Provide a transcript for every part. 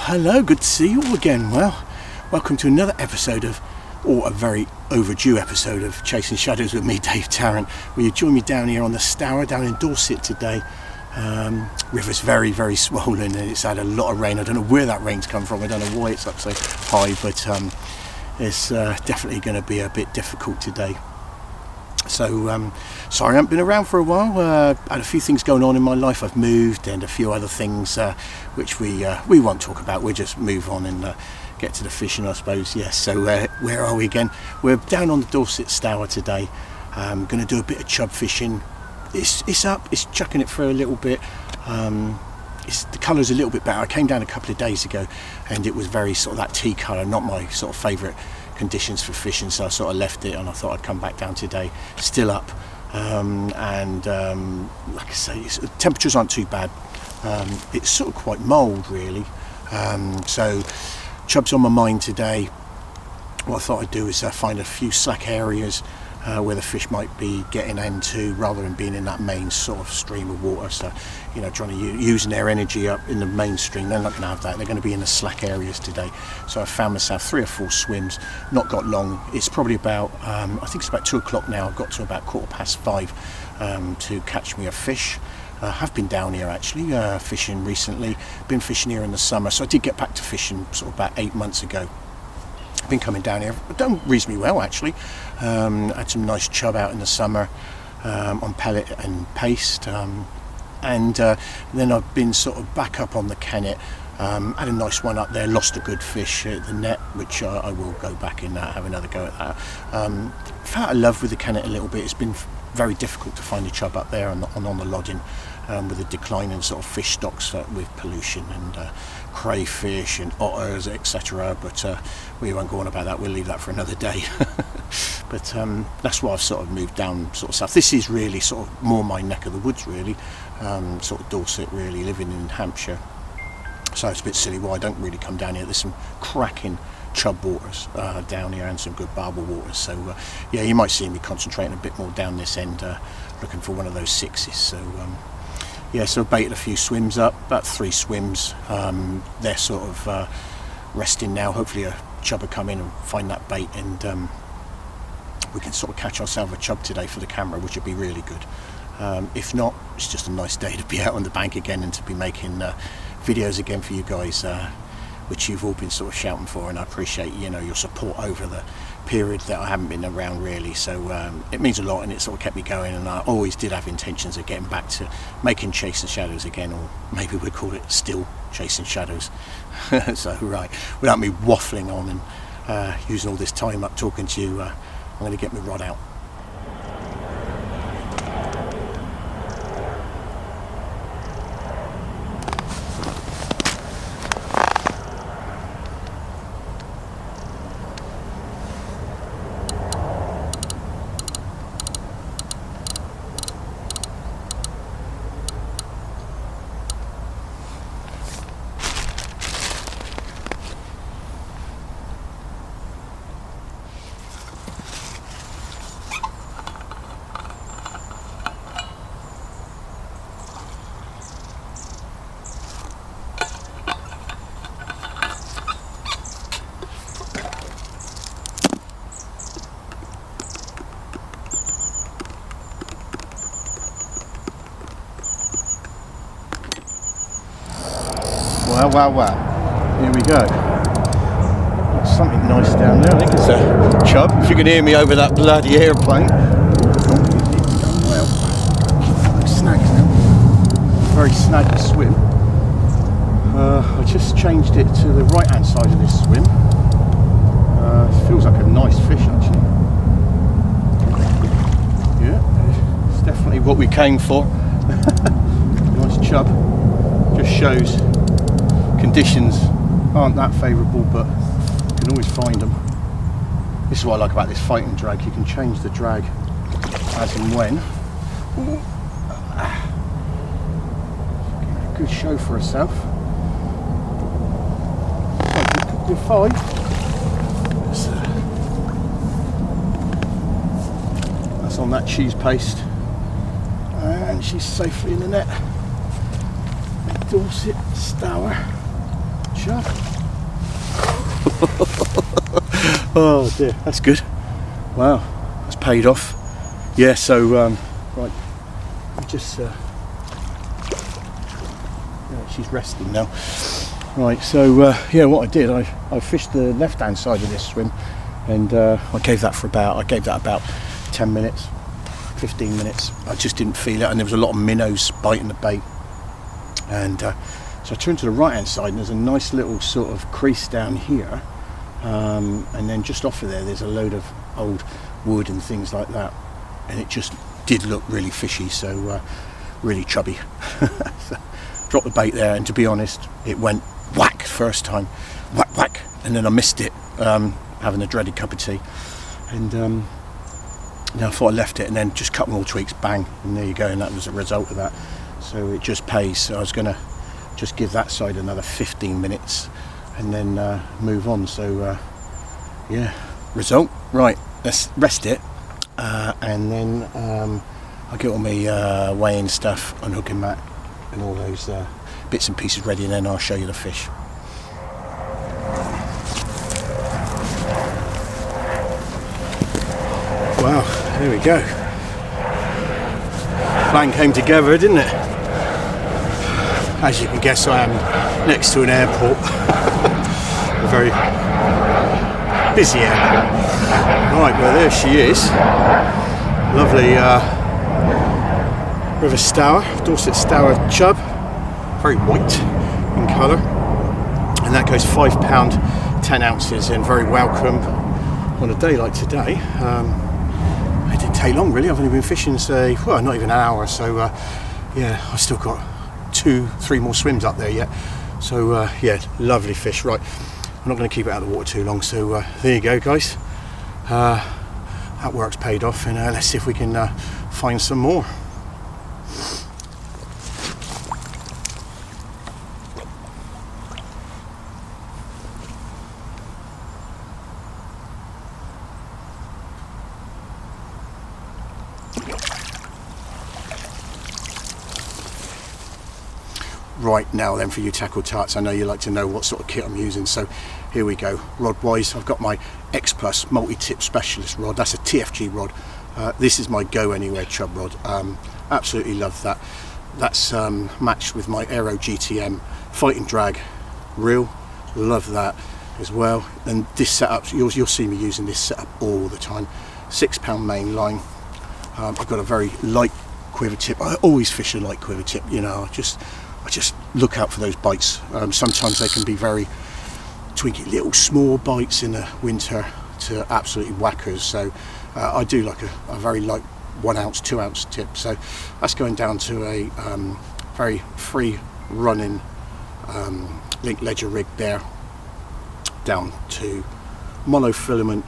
hello, good to see you all again. Well, welcome to another episode of, or a very overdue episode of Chasing Shadows with me, Dave Tarrant, where you join me down here on the Stour down in Dorset today. River's very, very swollen and it's had a lot of rain. I don't know where that rain's come from, I don't know why it's up so high, but it's definitely going to be a bit difficult today. So sorry I haven't been around for a while. Had a few things going on in my life. I've moved and a few other things which we won't talk about. We'll just move on and get to the fishing, I suppose. Yes, so where are we again? We're down on the Dorset Stour today. Going to do a bit of chub fishing. It's up, it's chucking it for a little bit. The colour's a little bit better. I came down a couple of days ago and it was very sort of that tea colour, not my sort of favourite conditions for fishing, so I sort of left it and I thought I'd come back down today. Still up, and like I say, temperatures aren't too bad. It's sort of quite mild really, so chub's on my mind today. What I thought I'd do is find a few slack areas where the fish might be getting into, rather than being in that main sort of stream of water. So, you know, trying to using their energy up in the mainstream. They're not going to have that. They're going to be in the slack areas today. So I found myself 3 or 4 swims. Not got long. It's probably about I think it's about 2 o'clock now. I've got to about 5:15 to catch me a fish. I have been down here actually fishing recently. Been fishing here in the summer, so I did get back to fishing sort of about 8 months ago. Been coming down here, I've done reasonably well actually. Had some nice chub out in the summer on pellet and paste, and then I've been sort of back up on the kennet. Had a nice one up there, lost a good fish at the net, which I will go back in have another go at that. Fell out of love with the kennet a little bit. It's been very difficult to find a chub up there on the lodding, with the declining sort of fish stocks with pollution and crayfish and otters, etc. But we won't go on about that, we'll leave that for another day. But that's why I've sort of moved down sort of south. This is really sort of more my neck of the woods really, sort of Dorset really, living in Hampshire. So it's a bit silly why I don't really come down here. There's some cracking chub waters down here and some good barbel waters. So yeah, you might see me concentrating a bit more down this end, looking for one of those 6s. So yeah, so I baited a few swims up, about 3 swims. They're sort of resting now. Hopefully a chub will come in and find that bait, and we can sort of catch ourselves a chub today for the camera, which would be really good. If not, it's just a nice day to be out on the bank again and to be making videos again for you guys, which you've all been sort of shouting for, and I appreciate, you know, your support over the period that I haven't been around really. So it means a lot, and it sort of kept me going, and I always did have intentions of getting back to making Chasing Shadows again, or maybe we'd call it still Chasing Shadows. So right, without me waffling on and using all this time up talking to you, I'm going to get my rod out. Wow, here we go. There's something nice down there. I think it's a chub, if you can hear me over that bloody airplane. Well, snags now. Very snaggy swim. I just changed it to the right hand side of this swim. Feels like a nice fish actually. Yeah, it's definitely what we came for. Nice chub. Just shows conditions aren't that favourable, but you can always find them. This is what I like about this fighting drag. You can change the drag as and when. A good show for herself. Good 5. That's on that cheese paste, and she's safely in the net. Dorset Stour chub. Oh dear, that's good. Wow, that's paid off. Yeah, so right, I just yeah, she's resting now. Right, so yeah, what I did, I fished the left-hand side of this swim, and I gave that about 10 minutes, 15 minutes. I just didn't feel it, and there was a lot of minnows biting the bait. And so I turned to the right-hand side, and there's a nice little sort of crease down here, and then just off of there's a load of old wood and things like that, and it just did look really fishy, so really chubby. So, dropped the bait there, and to be honest, it went whack first time, whack whack, and then I missed it, having a dreaded cup of tea, and then I thought I left it, and then just a couple more tweaks, bang, and there you go, and that was the result of that. So it just pays. So I was going to just give that side another 15 minutes and then move on. So yeah, result. Right, let's rest it, and then I'll get all my weighing stuff, unhooking mat and all those bits and pieces ready, and then I'll show you the fish. Wow, there we go. Plan came together, didn't it? As you can guess, I am next to an airport. A very busy airport. Right, well there she is. Lovely River Stour, Dorset Stour chub. Very white in colour. And that goes £5, 10 ounces, and very welcome on a day like today. It didn't take long really. I've only been fishing, say, well, not even an hour, so yeah, I've still got 2-3 more swims up there yet. So yeah, lovely fish. Right, I'm not going to keep it out of the water too long, so there you go, guys. That work's paid off, and let's see if we can find some more. Right, now then, for you tackle tarts, I know you like to know what sort of kit I'm using, so here we go. Rod wise, I've got my X Plus multi-tip specialist rod. That's a TFG rod. This is my Go Anywhere chub rod. Absolutely love that. That's matched with my Aero GTM fighting drag reel. Love that as well. And this setup, you'll see me using this setup all the time. £6 main line. I've got a very light quiver tip. I always fish a light quiver tip, you know. I just look out for those bites. Sometimes they can be very tweaky little small bites in the winter to absolutely whackers. So I do like a very light 1 ounce, 2 ounce tip. So that's going down to a very free running link ledger rig there, down to monofilament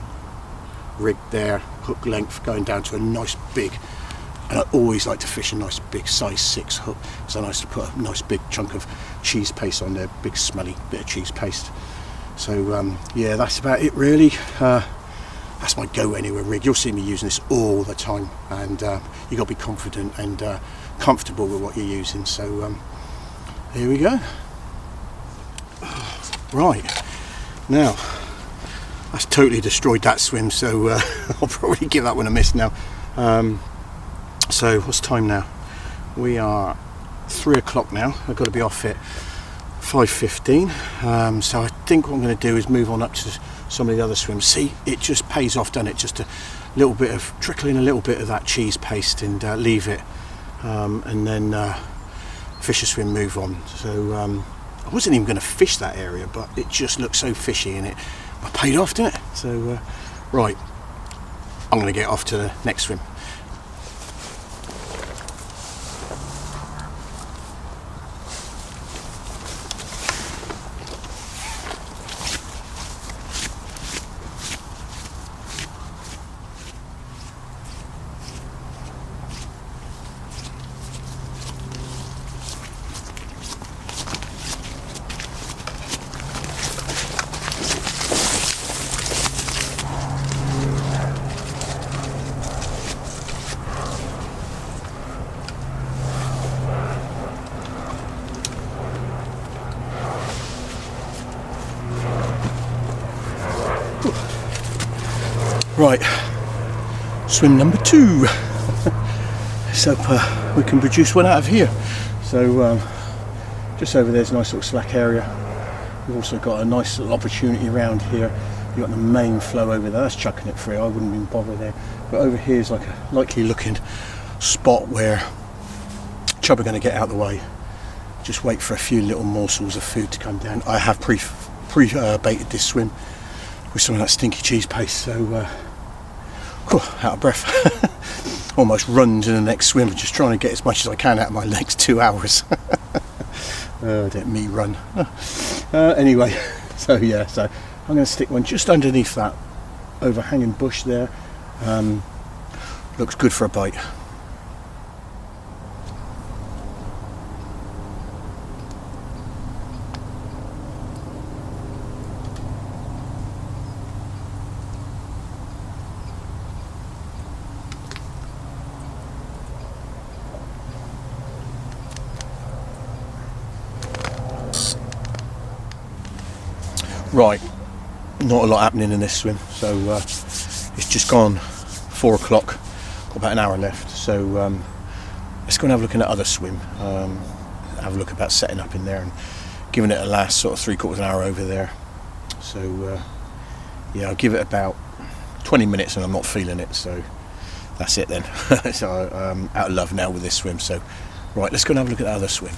rig there, hook length going down to a nice big. And I always like to fish a nice big size 6 hook, so nice to put a nice big chunk of cheese paste on there, big smelly bit of cheese paste. So yeah, that's about it really. That's my Go Anywhere rig. You'll see me using this all the time, and you've got to be confident and comfortable with what you're using. So here we go. Right, now that's totally destroyed that swim, so I'll probably give that one a miss now. So what's time now? We are 3 o'clock now. I've got to be off at 5:15. So I think what I'm going to do is move on up to some of the other swims. See, it just pays off, doesn't it? Just a little bit of trickling, a little bit of that cheese paste, and leave it, and then fish a swim, move on. So I wasn't even going to fish that area, but it just looked so fishy, and it paid off, didn't it? So right, I'm going to get off to the next swim. Right, swim number 2. Let's hope we can produce one out of here. So just over there's a nice little slack area. We've also got a nice little opportunity around here. You've got the main flow over there, that's chucking it free, I wouldn't even bother there. But over here is like a likely looking spot where chub are going to get out of the way. Just wait for a few little morsels of food to come down. I have pre-baited this swim with some of that stinky cheese paste, so out of breath. Almost run to the next swim, just trying to get as much as I can out of my next 2 hours. Let me run. Anyway, so I'm going to stick one just underneath that overhanging bush there. Looks good for a bite. Right, not a lot happening in this swim, so it's just gone 4 o'clock, got about an hour left, so let's go and have a look at that other swim, have a look about setting up in there and giving it a last sort of 3/4 of an hour over there. So I'll give it about 20 minutes and I'm not feeling it, so that's it then. So I'm out of love now with this swim, so right, let's go and have a look at that other swim.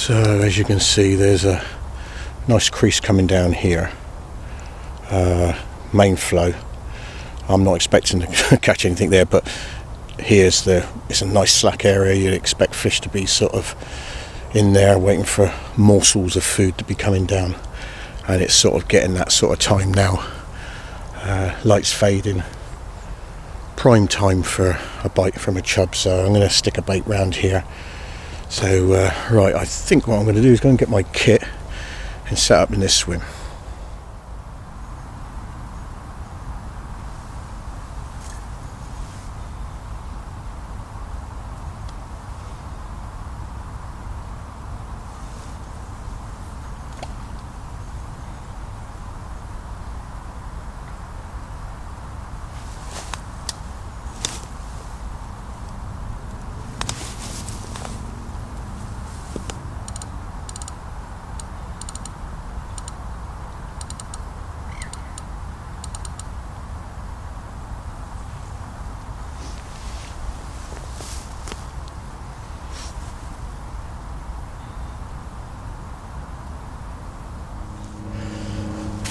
So as you can see, there's a nice crease coming down here, main flow. I'm not expecting to catch anything there, but it's a nice slack area. You'd expect fish to be sort of in there waiting for morsels of food to be coming down, and it's sort of getting that sort of time now. Lights fading, prime time for a bite from a chub, so I'm going to stick a bait round here. So right, I think what I'm going to do is go and get my kit and set up in this swim.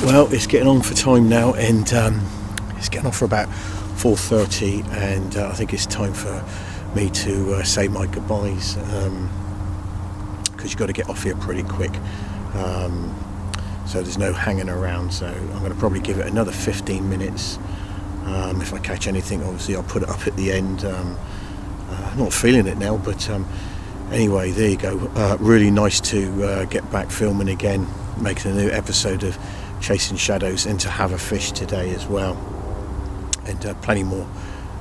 Well, it's getting on for time now, and it's getting on for about 4:30, and I think it's time for me to say my goodbyes, because you've got to get off here pretty quick, so there's no hanging around. So I'm going to probably give it another 15 minutes. If I catch anything, obviously I'll put it up at the end. Not feeling it now, but anyway, there you go. Really nice to get back filming again, making a new episode of Chasing Shadows, and to have a fish today as well, and plenty more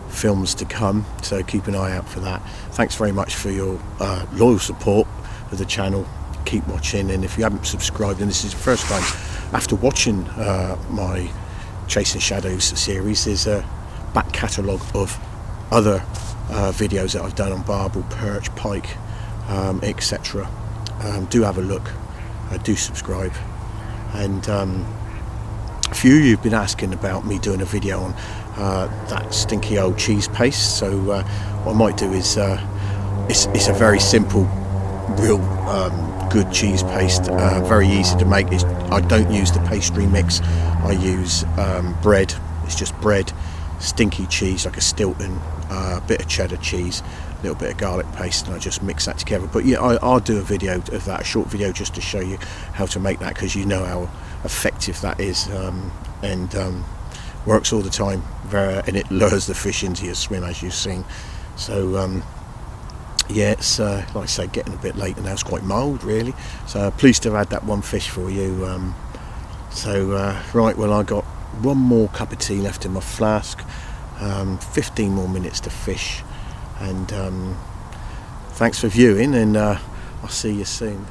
films to come, so keep an eye out for that. Thanks very much for your loyal support of the channel. Keep watching, and if you haven't subscribed and this is the first time after watching my Chasing Shadows series, there's a back catalogue of other videos that I've done on barbel, perch, pike, etc. Do have a look, do subscribe. And a few of you have been asking about me doing a video on that stinky old cheese paste, so what I might do is it's a very simple, real good cheese paste, very easy to make. I don't use the pastry mix, I use bread. It's just bread, stinky cheese like a Stilton, a bit of cheddar cheese, a little bit of garlic paste, and I just mix that together. But yeah, I'll do a video of that, a short video, just to show you how to make that, because you know how effective that is, and works all the time, and it lures the fish into your swim, as you've seen. So yeah, it's like I say, getting a bit late and now. It's quite mild really, so pleased to have had that one fish for you. Right, well, I got one more cup of tea left in my flask, 15 more minutes to fish, and thanks for viewing, and I'll see you soon.